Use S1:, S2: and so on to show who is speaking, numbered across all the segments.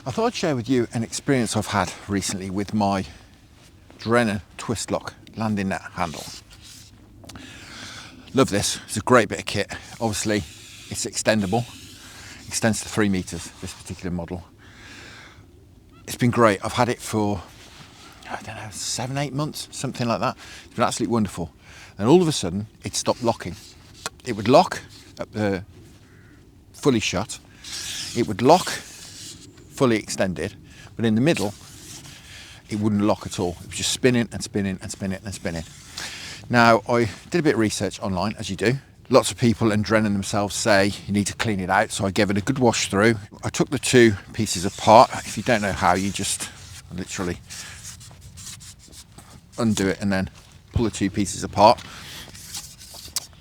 S1: I thought I'd share with you an experience I've had recently with my Drennan Twistlock landing net handle. Love this, it's a great bit of kit. Obviously it's extendable, extends to 3 meters, this particular model. It's been great, I've had it for, I don't know, 7-8 months, something like that. It's been absolutely wonderful. And all of a sudden it stopped locking. It would lock at the fully shut, it would lock fully extended, but in the middle it wouldn't lock at all. It was just spinning and spinning and spinning and spinning. Now, I did a bit of research online, as you do. Lots of people and Drennan themselves say you need to clean it out, so I gave it a good wash through. I took the 2 pieces apart. If you don't know how, you just literally undo it and then pull the 2 pieces apart.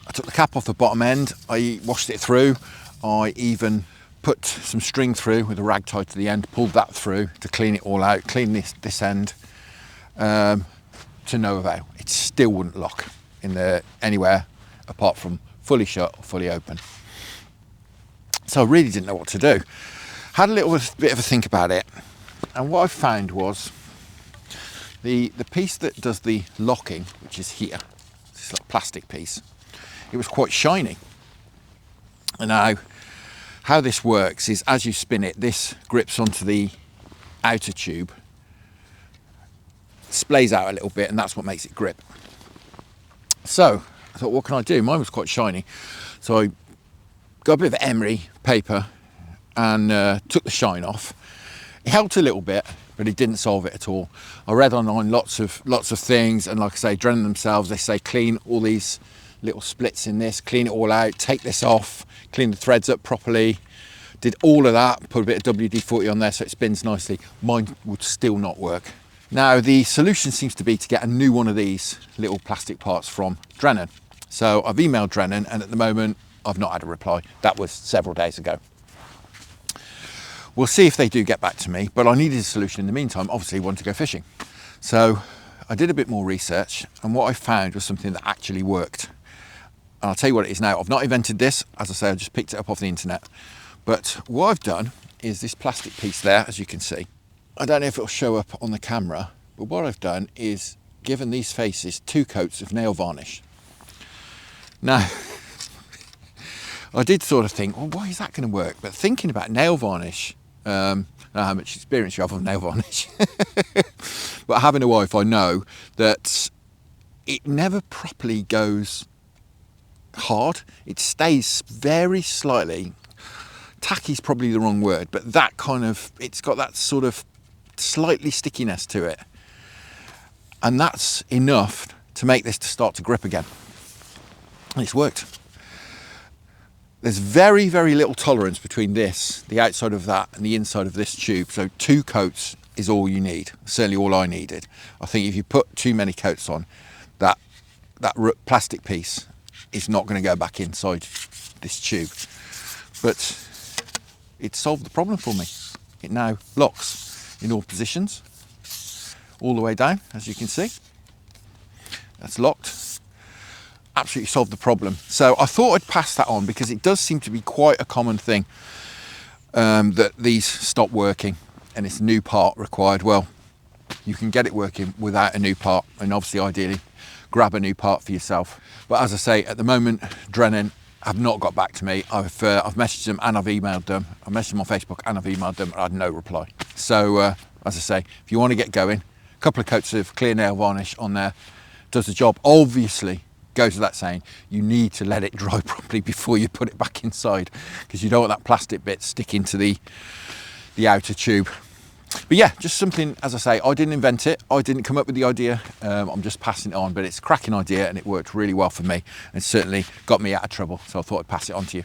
S1: I took the cap off the bottom end, I washed it through. I even put some string through with a rag tied to the end, pulled that through to clean it all out, clean this end to no avail. It still wouldn't lock in there anywhere apart from fully shut or fully open. So I really didn't know what to do. Had a little bit of a think about it, and what I found was the piece that does the locking, which is here, this little plastic piece, it was quite shiny. And now, how this works is as you spin it, this grips onto the outer tube, splays out a little bit, and that's what makes it grip. So I thought, what can I do? Mine was quite shiny. So I got a bit of emery paper and took the shine off. It helped a little bit, but it didn't solve it at all. I read online lots of things, and like I say, Drennan themselves, they say clean all these little splits in this, clean it all out, take this off, clean the threads up properly. Did all of that, put a bit of WD-40 on there so it spins nicely. Mine would still not work. Now the solution seems to be to get a new one of these little plastic parts from Drennan. So I've emailed Drennan, and at the moment I've not had a reply. That was several days ago. We'll see if they do get back to me, but I needed a solution in the meantime. Obviously I wanted to go fishing. So I did a bit more research, and what I found was something that actually worked. And I'll tell you what it is now. I've not invented this. As I say, I just picked it up off the internet. But what I've done is this plastic piece there, as you can see. I don't know if it'll show up on the camera, but what I've done is given these faces 2 coats of nail varnish. Now, I did sort of think, well, why is that going to work? But thinking about nail varnish, I don't know how much experience you have of nail varnish, but having a wife, I know that it never properly goes hard. It stays very slightly, tacky's probably the wrong word, but that kind of, it's got that sort of slightly stickiness to it, and that's enough to make this to start to grip again, and it's worked. There's very, very little tolerance between this, the outside of that, and the inside of this tube, so 2 coats is all you need, certainly all I needed. I think if you put too many coats on, that plastic piece is not going to go back inside this tube. But it solved the problem for me. It now locks in all positions, all the way down, as you can see. That's locked. Absolutely solved the problem. So I thought I'd pass that on, because it does seem to be quite a common thing that these stop working and it's a new part required. Well, you can get it working without a new part, and obviously ideally grab a new part for yourself. But as I say, at the moment, Drennan have not got back to me. I've messaged them and I've emailed them. I messaged them on Facebook and I've emailed them, and I had no reply. So as I say, if you want to get going, a couple of coats of clear nail varnish on there does the job. Obviously, goes without saying, you need to let it dry properly before you put it back inside, because you don't want that plastic bit sticking to the outer tube. But yeah, just something, as I say, I didn't invent it. I didn't come up with the idea. I'm just passing it on, but it's a cracking idea and it worked really well for me, and certainly got me out of trouble. So I thought I'd pass it on to you.